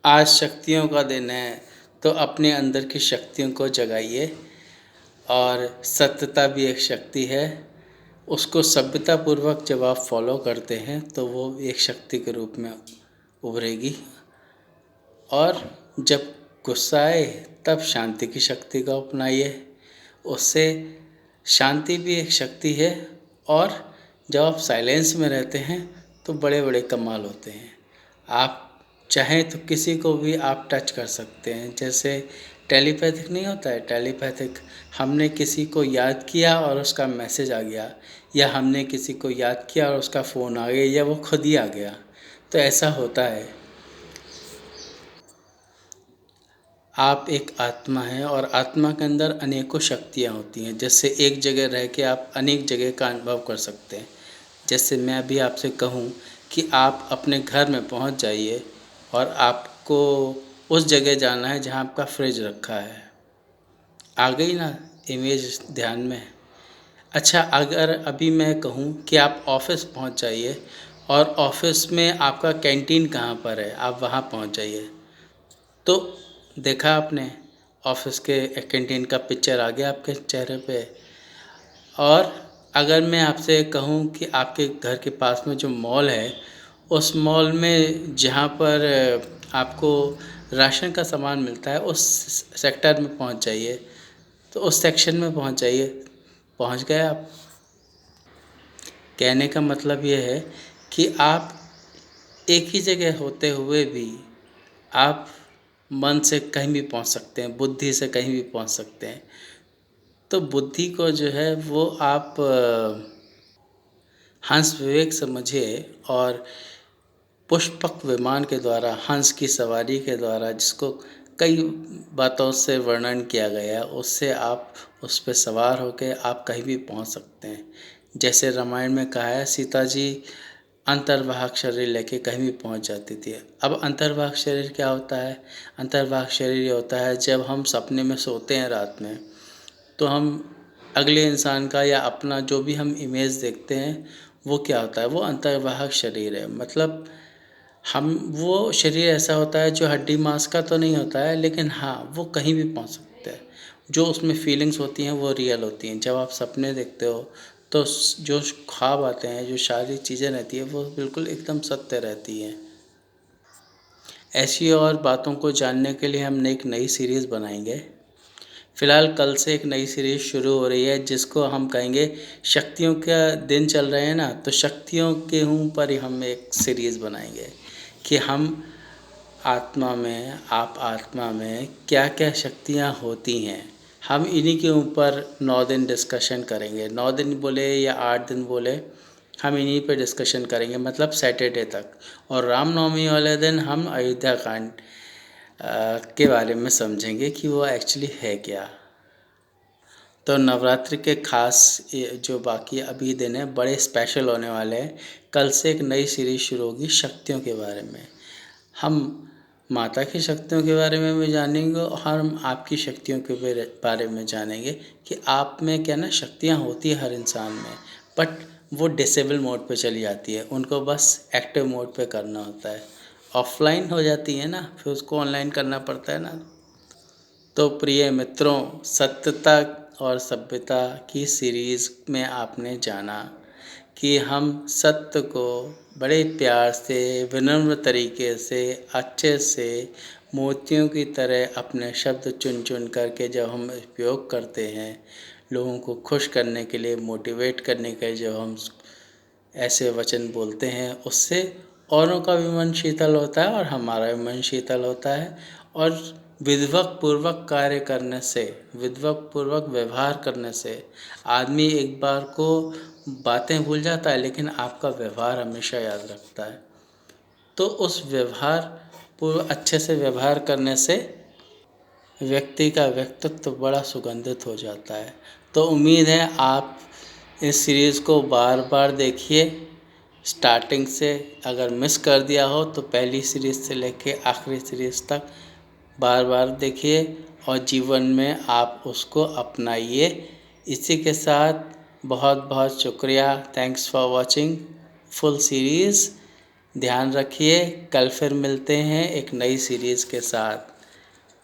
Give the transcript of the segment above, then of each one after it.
आज शक्तियों का दिन है, तो अपने अंदर की शक्तियों को जगाइए। और सत्यता भी एक शक्ति है, उसको सभ्यतापूर्वक जब आप फॉलो करते हैं तो वो एक शक्ति के रूप में उभरेगी। और जब गुस्सा आए तब शांति की शक्ति को अपनाइए, उससे शांति भी एक शक्ति है। और जब आप साइलेंस में रहते हैं तो बड़े बड़े कमाल होते हैं। आप चाहें तो किसी को भी आप टच कर सकते हैं, जैसे टेलीपैथिक नहीं होता है, टेलीपैथिक हमने किसी को याद किया और उसका मैसेज आ गया, या हमने किसी को याद किया और उसका फ़ोन आ गया, या वो खुद ही आ गया। तो ऐसा होता है। आप एक आत्मा हैं और आत्मा के अंदर अनेकों शक्तियाँ होती हैं, जिससे एक जगह रह के आप अनेक जगह का अनुभव कर सकते हैं। जैसे मैं अभी आपसे कहूँ कि आप अपने घर में पहुँच जाइए और आपको उस जगह जाना है जहाँ आपका फ्रिज रखा है। आ गई ना इमेज ध्यान में? अच्छा, अगर अभी मैं कहूँ कि आप ऑफ़िस पहुँच जाइए और ऑफ़िस में आपका कैंटीन कहाँ पर है, आप वहाँ पहुँच जाइए। तो देखा आपने, ऑफिस के कैंटीन का पिक्चर आ गया आपके चेहरे पे। और अगर मैं आपसे कहूँ कि आपके घर के पास में जो मॉल है, उस मॉल में जहाँ पर आपको राशन का सामान मिलता है, उस सेक्टर में पहुँच जाइए, तो उस सेक्शन में पहुँच जाइए। पहुँच गए आप। कहने का मतलब ये है कि आप एक ही जगह होते हुए भी आप मन से कहीं भी पहुंच सकते हैं, बुद्धि से कहीं भी पहुंच सकते हैं। तो बुद्धि को जो है वो आप हंस विवेक समझिए। और पुष्पक विमान के द्वारा, हंस की सवारी के द्वारा, जिसको कई बातों से वर्णन किया गया, उससे आप उस पे सवार होकर आप कहीं भी पहुंच सकते हैं। जैसे रामायण में कहा है, सीता जी अंतर्वाहक शरीर लेके कहीं भी पहुंच जाती थी। अब अंतर्वाहक शरीर क्या होता है? अंतर्वाहक शरीर ये होता है जब हम सपने में सोते हैं रात में, तो हम अगले इंसान का या अपना जो भी हम इमेज देखते हैं, वो क्या होता है? वो अंतर्वाहक शरीर है। मतलब हम वो शरीर ऐसा होता है जो हड्डी मांस का तो नहीं होता है, लेकिन हाँ, वो कहीं भी पहुंच सकता है। जो उसमें फीलिंग्स होती हैं वो रियल होती हैं। जब आप सपने देखते हो तो जो ख्वाब आते हैं, जो सारी चीज़ें रहती हैं, वो बिल्कुल एकदम सत्य रहती हैं। ऐसी और बातों को जानने के लिए हमने एक नई सीरीज़ बनाएंगे। फ़िलहाल कल से एक नई सीरीज़ शुरू हो रही है, जिसको हम कहेंगे शक्तियों का दिन चल रहे हैं ना, तो शक्तियों के ऊपर ही हम एक सीरीज़ बनाएंगे कि हम आत्मा में, आप आत्मा में क्या क्या शक्तियाँ होती हैं। हम इन्हीं के ऊपर 9 दिन डिस्कशन करेंगे। 9 दिन बोले या 8 दिन बोले, हम इन्हीं पे डिस्कशन करेंगे, मतलब सैटरडे तक। और रामनवमी वाले दिन हम अयोध्या कांड के बारे में समझेंगे कि वो एक्चुअली है क्या। तो नवरात्रि के खास ये जो बाकी अभी दिन हैं, बड़े स्पेशल होने वाले हैं। कल से एक नई सीरीज़ शुरू होगी शक्तियों के बारे में। हम माता की शक्तियों के बारे में भी जानेंगे और हम आपकी शक्तियों के बारे में जानेंगे कि आप में क्या ना शक्तियाँ होती है हर इंसान में, बट वो डिसेबल मोड पे चली जाती है, उनको बस एक्टिव मोड पे करना होता है। ऑफलाइन हो जाती है ना, फिर उसको ऑनलाइन करना पड़ता है ना। तो प्रिय मित्रों, सत्यता और सभ्यता की सीरीज़ में आपने जाना कि हम सत्य को बड़े प्यार से, विनम्र तरीके से, अच्छे से, मोतियों की तरह अपने शब्द चुन चुन करके जब हम उपयोग करते हैं, लोगों को खुश करने के लिए, मोटिवेट करने के लिए जब हम ऐसे वचन बोलते हैं, उससे औरों का भी मन शीतल होता है और हमारा भी मन शीतल होता है। और विधिवत पूर्वक कार्य करने से, विधिवत पूर्वक व्यवहार करने से आदमी एक बार को बातें भूल जाता है, लेकिन आपका व्यवहार हमेशा याद रखता है। तो उस व्यवहार पूर्व अच्छे से व्यवहार करने से व्यक्ति का व्यक्तित्व बड़ा सुगंधित हो जाता है। तो उम्मीद है आप इस सीरीज़ को बार बार देखिए, स्टार्टिंग से। अगर मिस कर दिया हो तो पहली सीरीज़ से लेके आखिरी सीरीज़ तक बार बार देखिए और जीवन में आप उसको अपनाइए। इसी के साथ बहुत बहुत शुक्रिया। Thanks for watching full series. ध्यान रखिए, कल फिर मिलते हैं एक नई सीरीज़ के साथ।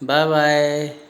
Bye bye.